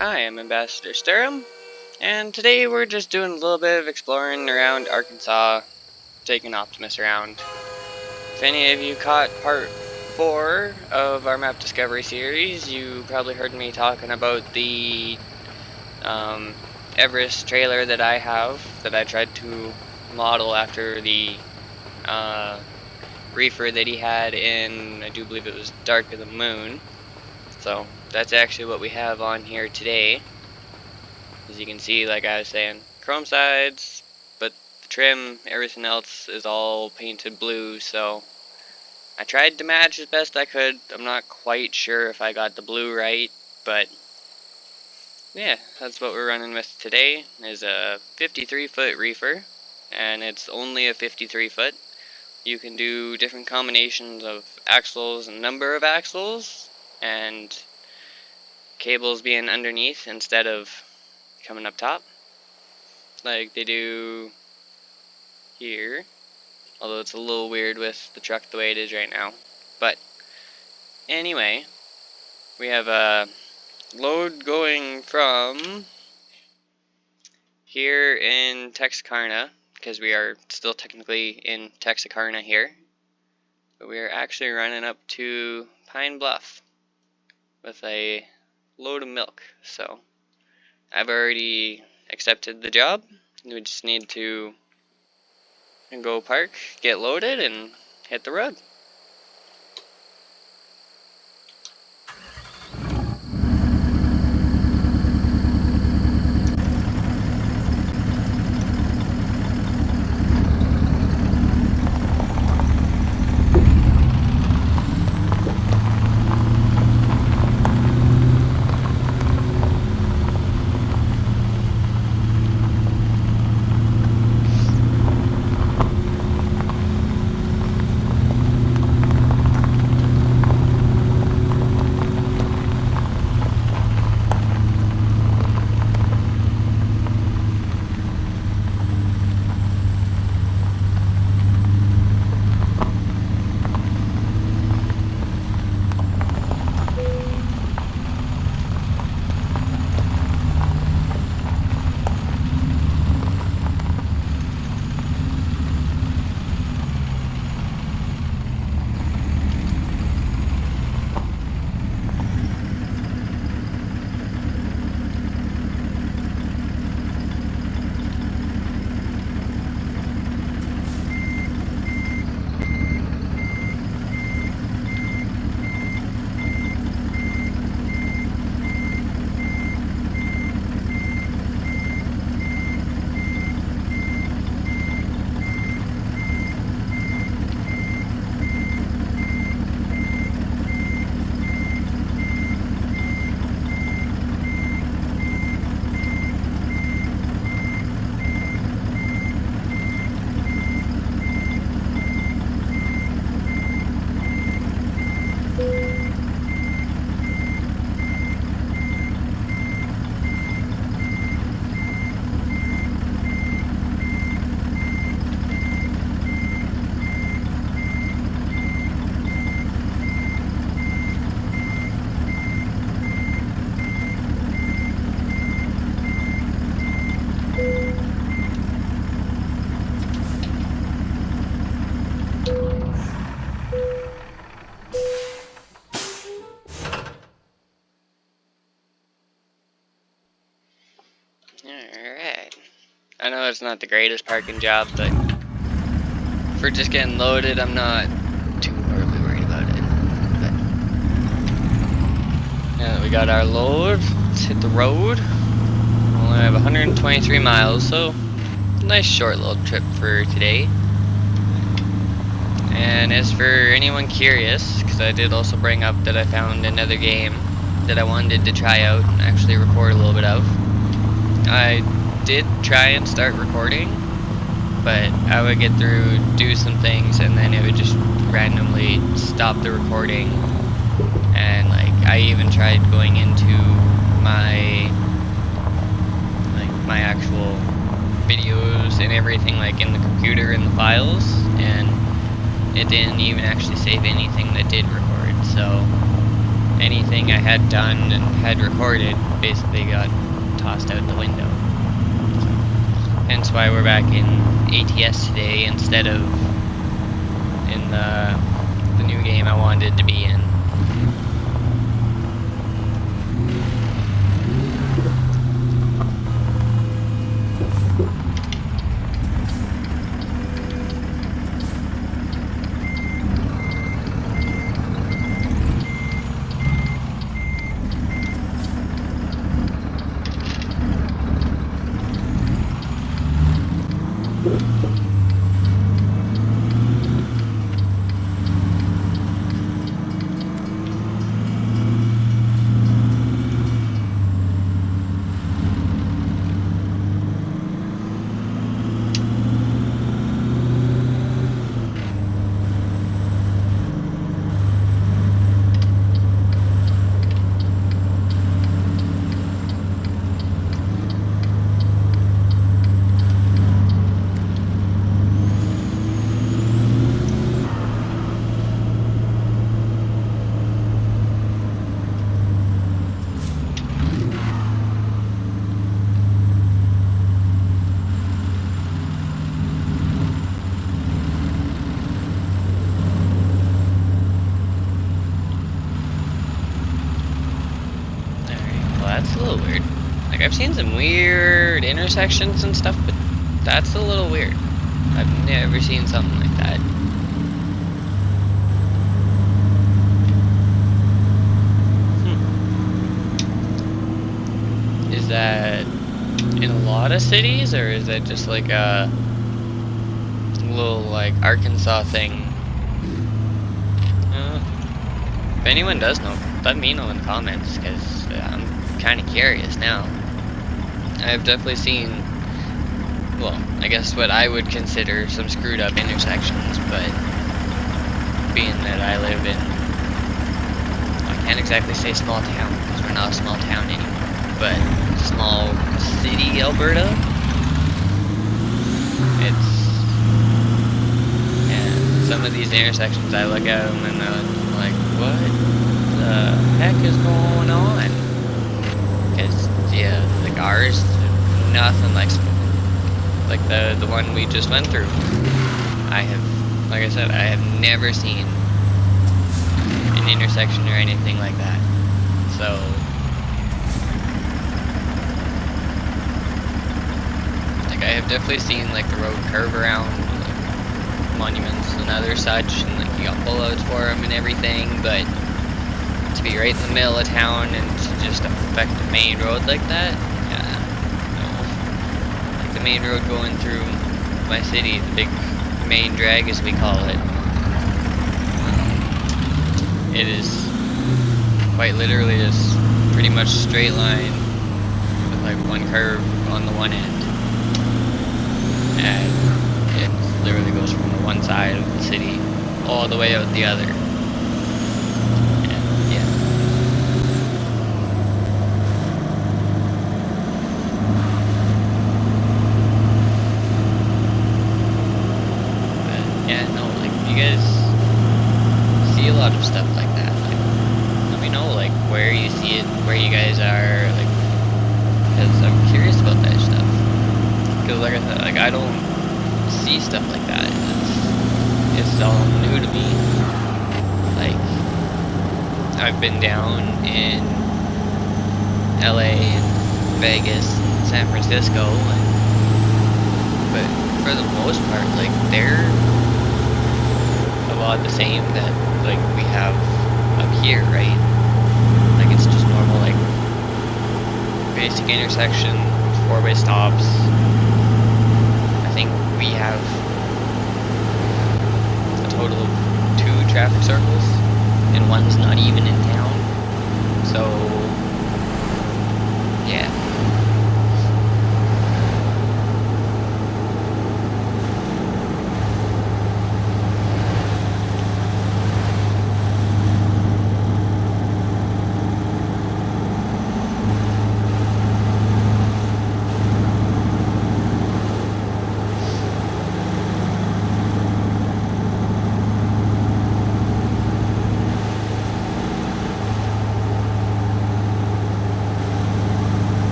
I am Ambassador Sturham, and today we're just doing a little bit of exploring around Arkansas, taking Optimus around. If any of you caught part 4 of our map discovery series, you probably heard me talking about the Everest trailer that I have, that I tried to model after the reefer that he had in, I do believe it was Dark of the Moon. So that's actually what we have on here today. As you can see, like I was saying, chrome sides, but the trim, everything else is all painted blue, so I tried to match as best I could. I'm not quite sure if I got the blue right, but yeah, that's what we're running with today, is a 53-foot reefer, and it's only a 53-foot. You can do different combinations of axles and number of axles, and cables being underneath instead of coming up top, like they do here, although it's a little weird with the truck the way it is right now. But anyway, we have a load going from here in Texarkana, because we are still technically in Texarkana here, but we are actually running up to Pine Bluff with a load of milk. So I've already accepted the job. We just need to go park, get loaded, and hit the road. Alright. I know it's not the greatest parking job, but for just getting loaded, I'm not too horribly worried about it. But now that we got our load, let's hit the road. We only have 123 miles, so nice short little trip for today. And as for anyone curious, because I did also bring up that I found another game that I wanted to try out and actually record a little bit of. I did try and start recording, but I would get through, do some things, and then it would just randomly stop the recording. And like, I even tried going into my actual videos and everything, like in the computer and the files, and it didn't even actually save anything that did record. So anything I had done and had recorded basically got tossed out the window. Hence why we're back in ATS today instead of in the new game I wanted to be in. That's a little weird. Like, I've seen some weird intersections and stuff, but that's a little weird. I've never seen something like that. Is that in a lot of cities, or is that just like a little, like, Arkansas thing? If anyone does know, let me know in the comments, because I'm kind of curious now. I've definitely seen, well, I guess what I would consider some screwed up intersections, but being that I live in, I can't exactly say small town, because we're not a small town anymore, but small city, Alberta, yeah, some of these intersections I look at them and I'm like, what the heck is going on? Because, yeah, like ours, nothing like the one we just went through. I have, like I said, I have never seen an intersection or anything like that. So, like, I have definitely seen, like, the road curve around, like, monuments and other such, and, like, you got pullouts for them and everything, but to be right in the middle of town and to just affect the main road like that, yeah, no. Like the main road going through my city, the big main drag as we call it, it is quite literally just pretty much straight line with like one curve on the one end, and it literally goes from the one side of the city all the way out the other. Lot of stuff like that. Like, let me know, like, where you see it, where you guys are, like, because I'm curious about that stuff. Because, like I said, like, I don't see stuff like that. It's all new to me. Like, I've been down in LA and Vegas and San Francisco, but for the most part, like, they're a lot the same that like we have up here, right? Like it's just normal, like basic intersection, four-way stops. I think we have a total of 2 traffic circles, and one's not even in town. So yeah.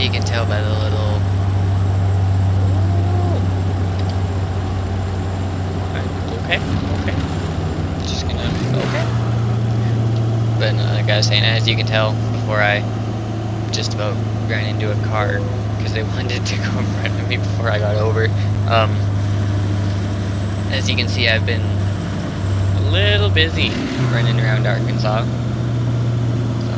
you can tell by the little... Okay. Just gonna... Okay. But like I was saying, as you can tell, before I just about ran into a car, because they wanted to go in front of me before I got over. As you can see, I've been a little busy running around Arkansas. So,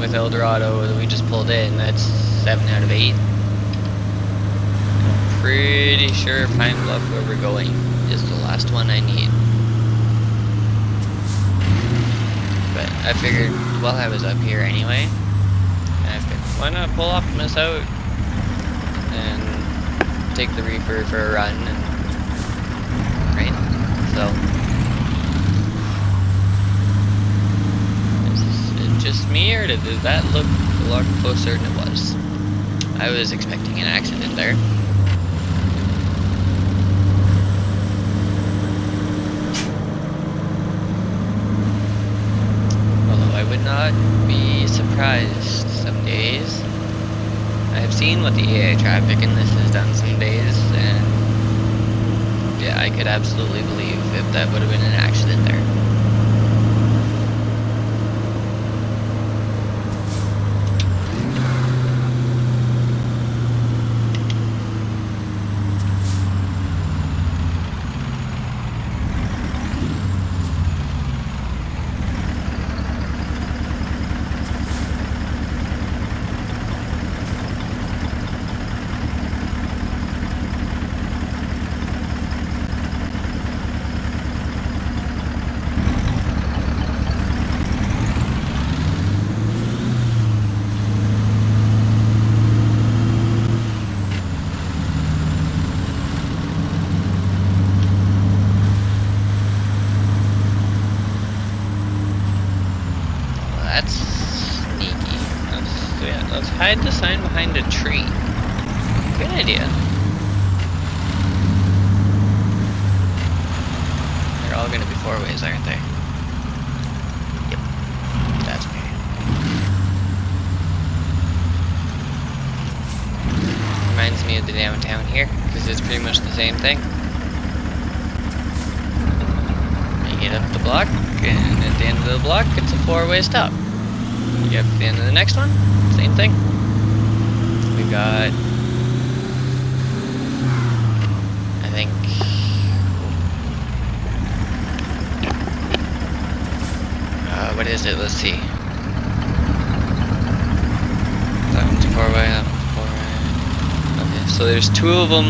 with Eldorado, we just pulled in, that's 7 out of 8. I'm pretty sure Pine Bluff, where we're going, is the last one I need. But I figured while I was up here anyway, why not pull Optimus out and take the reefer for a run, and right? So is it just me, or did that look a lot closer than it was? I was expecting an accident there. Although I would not be surprised some days. I have seen what the AI traffic in this has done some days, and yeah, I could absolutely believe if that would have been an accident there. That's sneaky. Let's hide the sign behind a tree. Good idea. They're all gonna be 4-ways, aren't they? Yep. That's okay. Reminds me of the downtown here, because it's pretty much the same thing. You get up the block, and at the end of the block, it's a 4-way stop. You get up to the end of the next one, same thing. We got, I think, what is it? Let's see. That one's a 4-way, that one's a 4-way. Okay, so there's 2 of them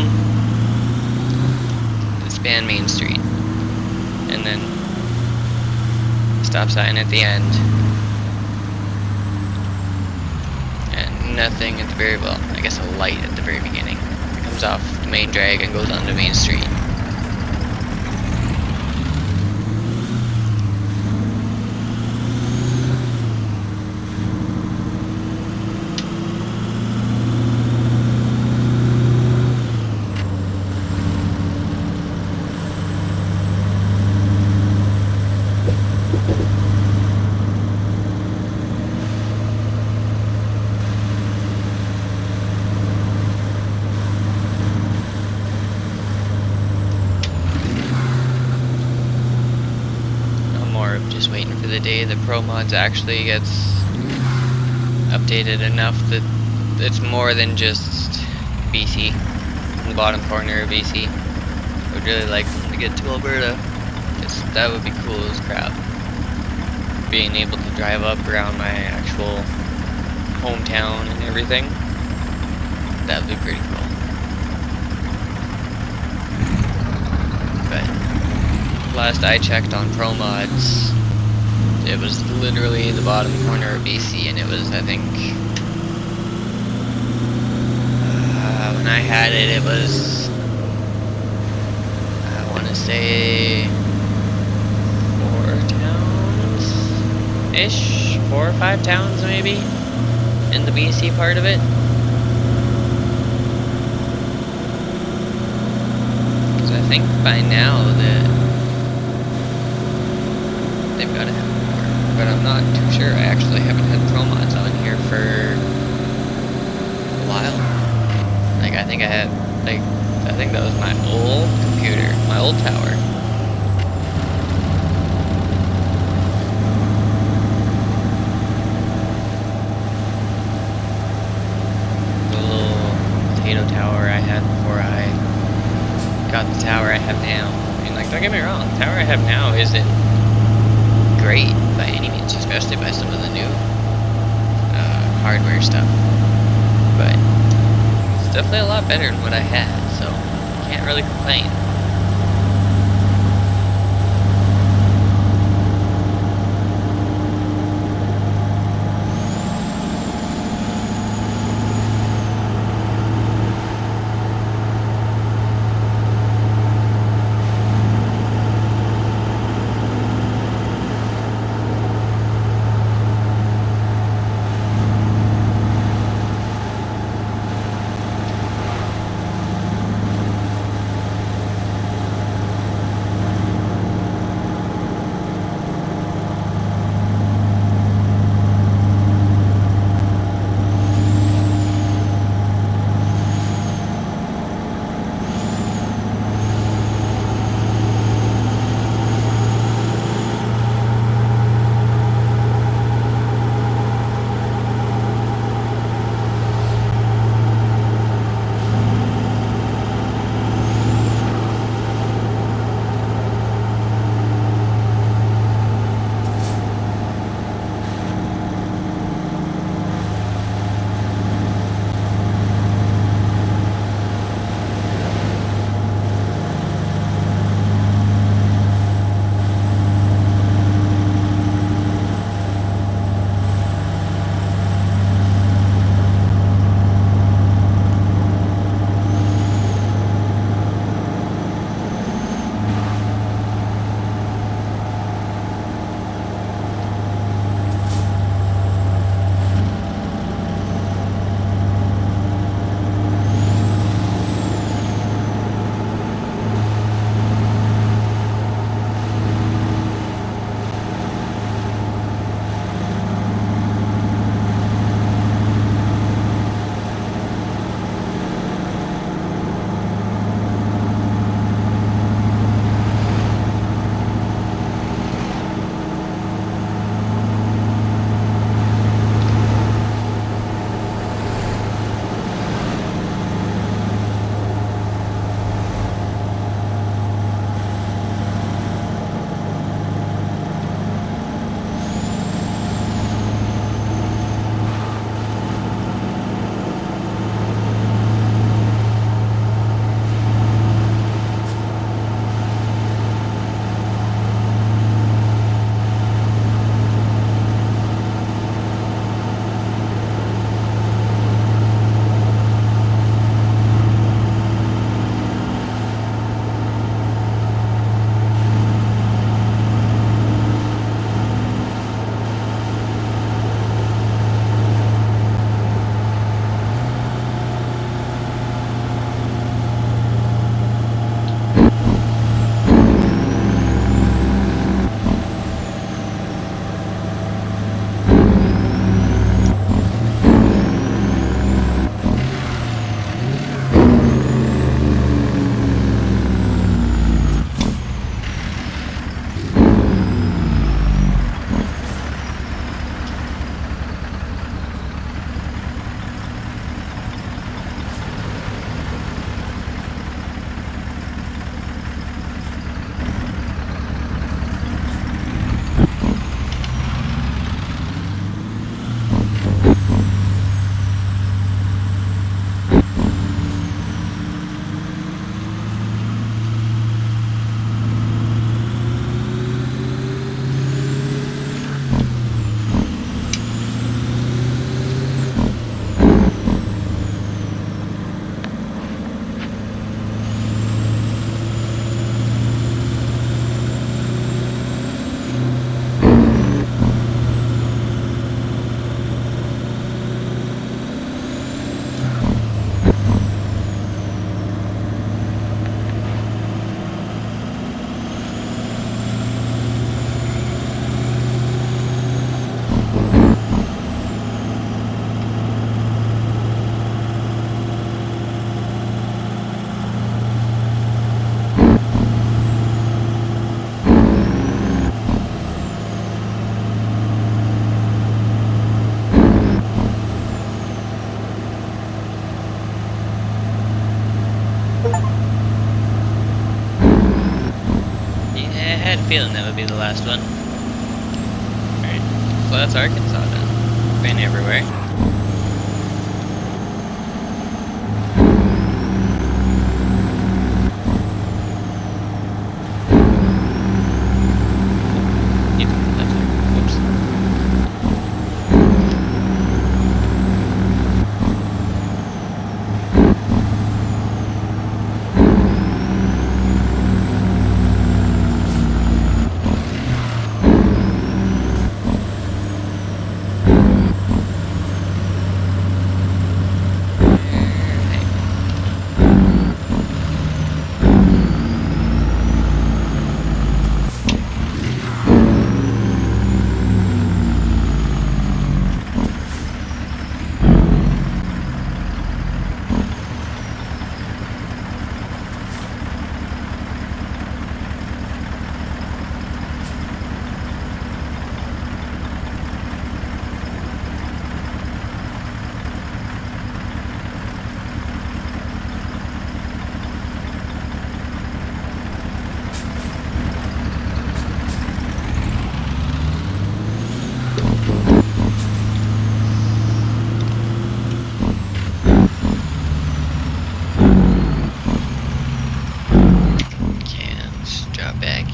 that span Main Street, and then stop sign at the end, and nothing at the very, well, I guess a light at the very beginning. It comes off the main drag and goes onto Main Street. Just waiting for the day the Pro Mods actually gets updated enough that it's more than just BC, in the bottom corner of BC. I would really like them to get to Alberta, because that would be cool as crap. Being able to drive up around my actual hometown and everything, that would be pretty cool. But last I checked on Pro Mods, it was literally the bottom corner of BC, and it was, I think, when I had it, it was, I want to say 4 towns-ish, 4 or 5 towns maybe, in the BC part of it. Because I think by now that they've got to have more, but I'm not too sure. I actually haven't had Pro Mods on here for a while. I had, like, I think that was my old computer, my old tower. The little potato tower I had before I got the tower I have now. I mean, like, don't get me wrong, the tower I have now isn't great by any means, especially by some of the new hardware stuff. But it's definitely a lot better than what I had, so can't really complain. feeling that would be the last one. Alright, so that's Arkansas then. Been everywhere.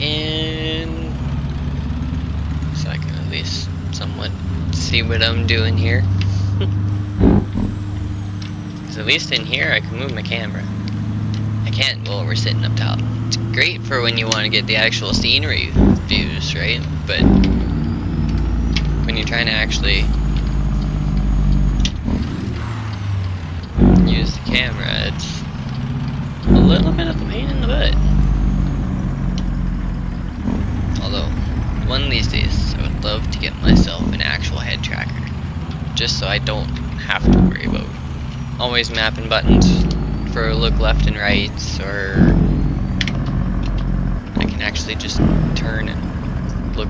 In so I can at least somewhat see what I'm doing here. Because at least in here I can move my camera. I can't while we're sitting up top. It's great for when you want to get the actual scenery views, right? But when you're trying to actually use the camera, it's a little bit of a pain in the butt. Although, one of these days, I would love to get myself an actual head tracker. Just so I don't have to worry about always mapping buttons for look left and right, or I can actually just turn and look.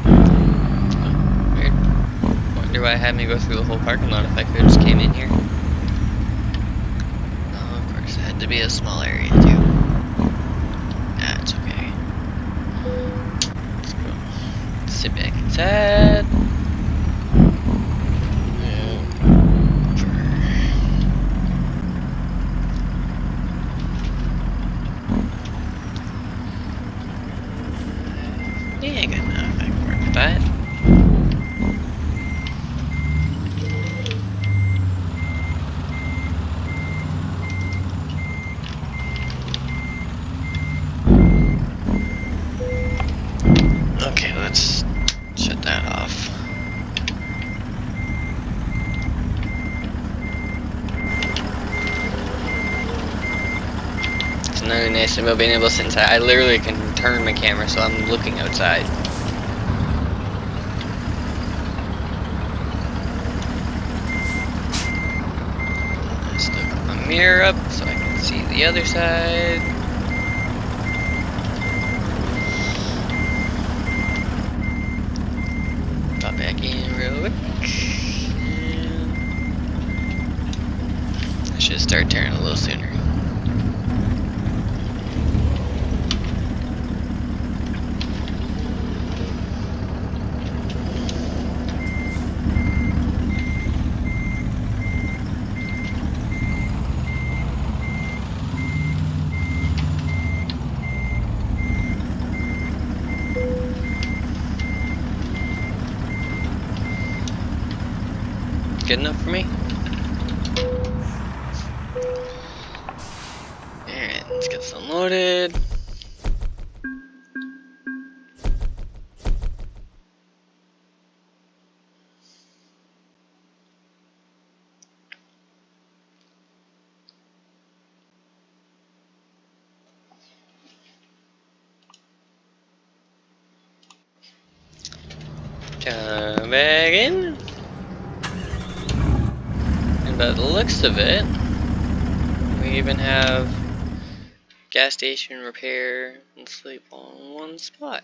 Oh, weird. Wonder why I had me go through the whole parking lot if I could have just came in here. To be a small area too. That's okay. Let's go. Sit back inside. Yeah, good enough. I can work with that. Okay, let's shut that off. It's another nice thing about being able to sit inside. I literally can turn my camera so I'm looking outside. I still got my mirror up so I can see the other side. Back in real quick. I should start turning a little sooner. Good enough for me? Alright, let's get this unloaded. Come back in. And by the looks of it, we even have gas station, repair, and sleep all in one spot.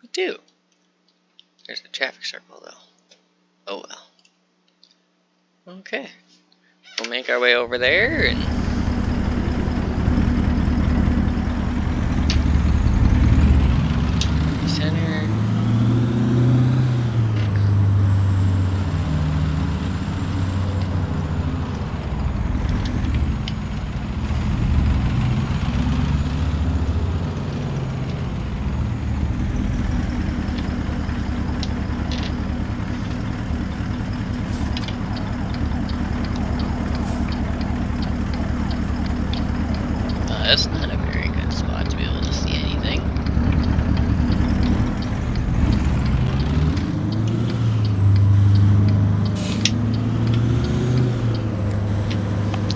We do. There's the traffic circle though. Oh well. Okay. We'll make our way over there and That's not a very good spot to be able to see anything.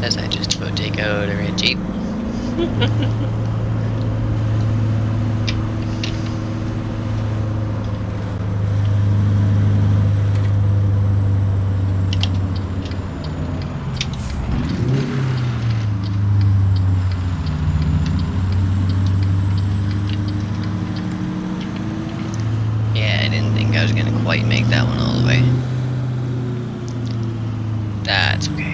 As I just about take out a red Jeep. Yeah, I didn't think I was gonna quite make that one all the way. That's okay.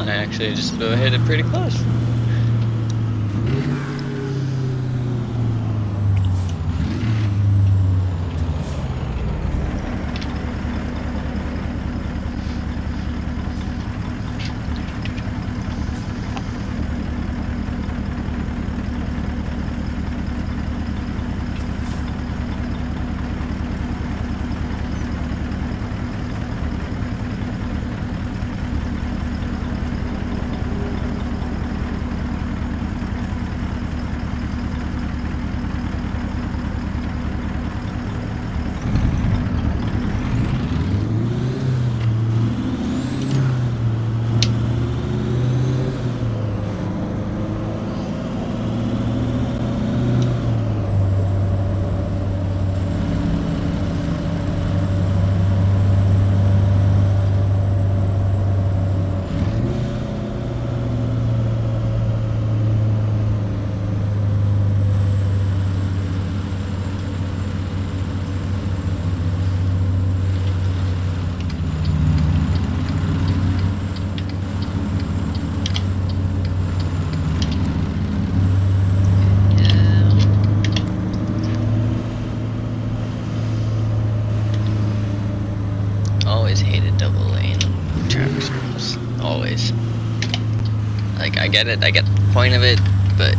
Actually, just about hit it pretty close. Always hated double lane traffic circles. Always. Like, I get it, I get the point of it, but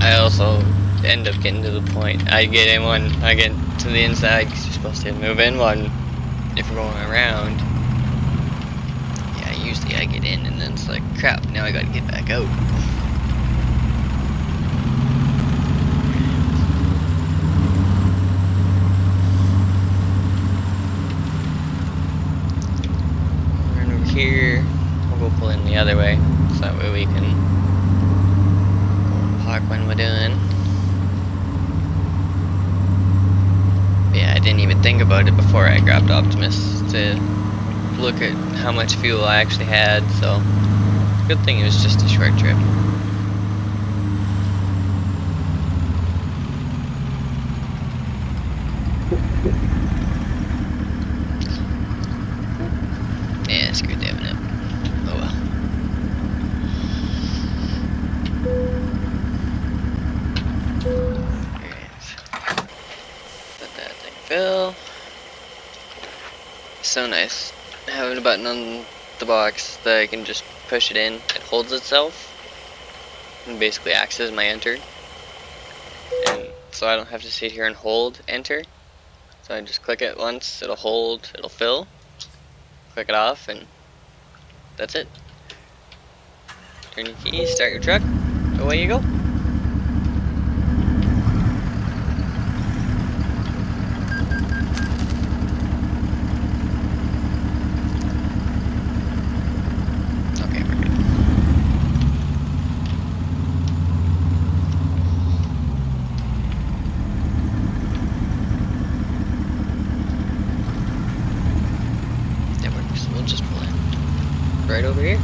I also end up getting to the point. I get in one, I get to the inside because you're supposed to move in one if you're going around. Yeah, usually I get in and then it's like, crap, now I gotta get back out. Here, we'll go pull in the other way, so that way we can park when we're doing. But yeah, I didn't even think about it before I grabbed Optimus to look at how much fuel I actually had, so good thing it was just a short trip. Yeah, screwed that one up. Oh well. Alright. Let that thing fill. So nice. Having a button on the box that I can just push it in. It holds itself. And basically acts as my enter. And so I don't have to sit here and hold enter. So I just click it once, it'll hold, it'll fill. Click it off, and that's it. Turn your keys, start your truck, away you go. Okay, we're good. That works, we'll just pull in. Right over here.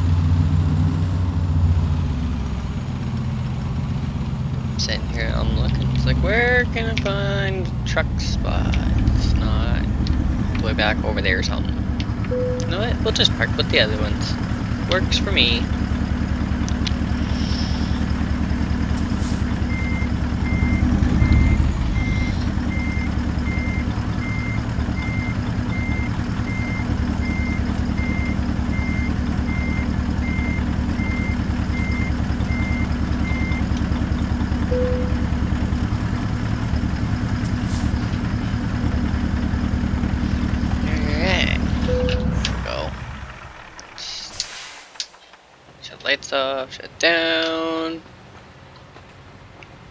Sitting here, I'm looking. It's like, where can I find truck spot? It's not. way back over there or something. You know what? We'll just park with the other ones. Works for me. Shut lights off, shut down.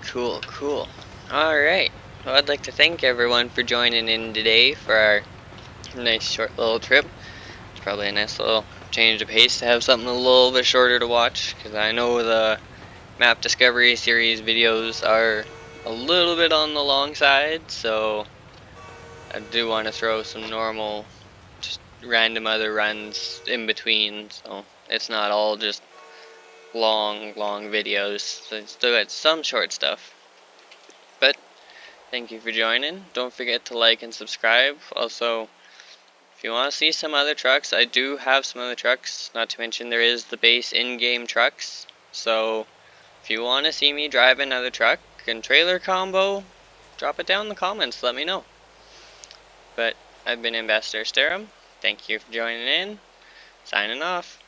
Cool, cool. Alright. Well, I'd like to thank everyone for joining in today for our nice short little trip. It's probably a nice little change of pace to have something a little bit shorter to watch, because I know the map discovery series videos are a little bit on the long side, so I do want to throw some normal, just random other runs in between, so it's not all just long videos. So I still got some short stuff. But thank you for joining. Don't forget to like and subscribe. Also, if you want to see some other trucks, I do have some other trucks. Not to mention there is the base in-game trucks. So if you want to see me drive another truck and trailer combo, drop it down in the comments. Let me know. But I've been Ambassador Sterum. Thank you for joining in. Signing off.